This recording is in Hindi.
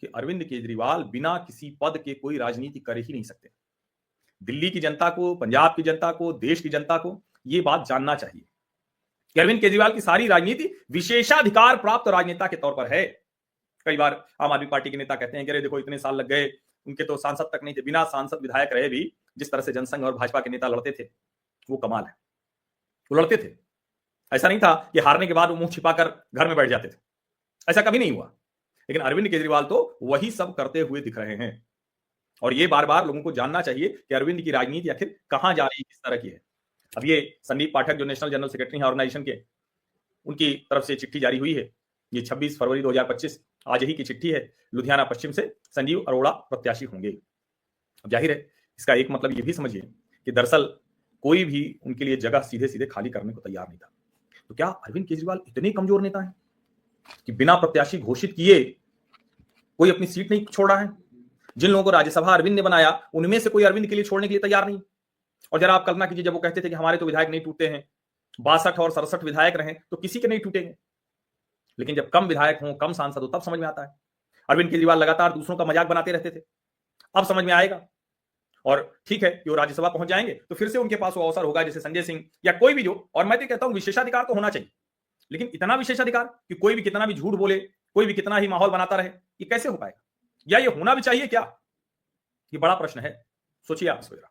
कि अरविंद केजरीवाल बिना किसी पद के कोई राजनीति कर ही नहीं सकते। दिल्ली की जनता को, पंजाब की जनता को, देश की जनता को यह बात जानना चाहिए कि अरविंद केजरीवाल की सारी राजनीति विशेषाधिकार प्राप्त राजनेता के तौर पर है। कई बार आम आदमी पार्टी के नेता कहते हैं कि अरे देखो इतने साल लग गए, उनके तो सांसद तक नहीं थे, बिना सांसद विधायक रहे भी जिस तरह से जनसंघ और भाजपा के नेता लड़ते थे वो कमाल है। वो लड़ते थे, ऐसा नहीं था कि हारने के बाद वो मुंह छिपाकर घर में बैठ जाते थे, ऐसा कभी नहीं हुआ। लेकिन अरविंद केजरीवाल तो वही सब करते हुए दिख रहे हैं और ये बार बार लोगों को जानना चाहिए कि अरविंद की राजनीति आखिर कहां जा रही है, किस तरह की है। अब ये संदीप पाठक जो नेशनल जनरल सेक्रेटरी हैं ऑर्गेनाइजेशन के, उनकी तरफ से चिट्ठी जारी हुई है। ये 26 फरवरी 2025 आज ही की चिट्ठी है। लुधियाना पश्चिम से संजीव अरोड़ा प्रत्याशी होंगे। अब जाहिर है इसका एक मतलब ये भी समझिए कि दरअसल कोई भी उनके लिए जगह सीधे सीधे खाली करने को तैयार नहीं था। तो क्या अरविंद केजरीवाल इतने कमजोर नेता हैं कि बिना प्रत्याशी घोषित किए कोई अपनी सीट नहीं छोड़ रहा है? जिन लोगों को राज्यसभा अरविंद ने बनाया उनमें से कोई अरविंद के लिए छोड़ने के लिए तैयार नहीं। और जरा आप कल्पना कीजिए, जब वो कहते थे कि हमारे तो विधायक नहीं टूटते हैं, 62 और 67 विधायक रहे तो किसी के नहीं टूटेंगे। लेकिन जब कम विधायक हो, कम सांसद हो, तब समझ में आता है। अरविंद केजरीवाल लगातार दूसरों का मजाक बनाते रहते थे, अब समझ में आएगा। और ठीक है कि वो राज्यसभा पहुंच जाएंगे तो फिर से उनके पास वो अवसर होगा जैसे संजय सिंह या कोई भी जो, और मैं तो कहता हूं विशेषाधिकार तो होना चाहिए, लेकिन इतना विशेषाधिकार कि कोई भी कितना भी झूठ बोले, कोई भी कितना ही माहौल बनाता रहे, ये कैसे हो पाएगा? या ये होना भी चाहिए क्या? ये बड़ा प्रश्न है, सोचिए आप इस वजह।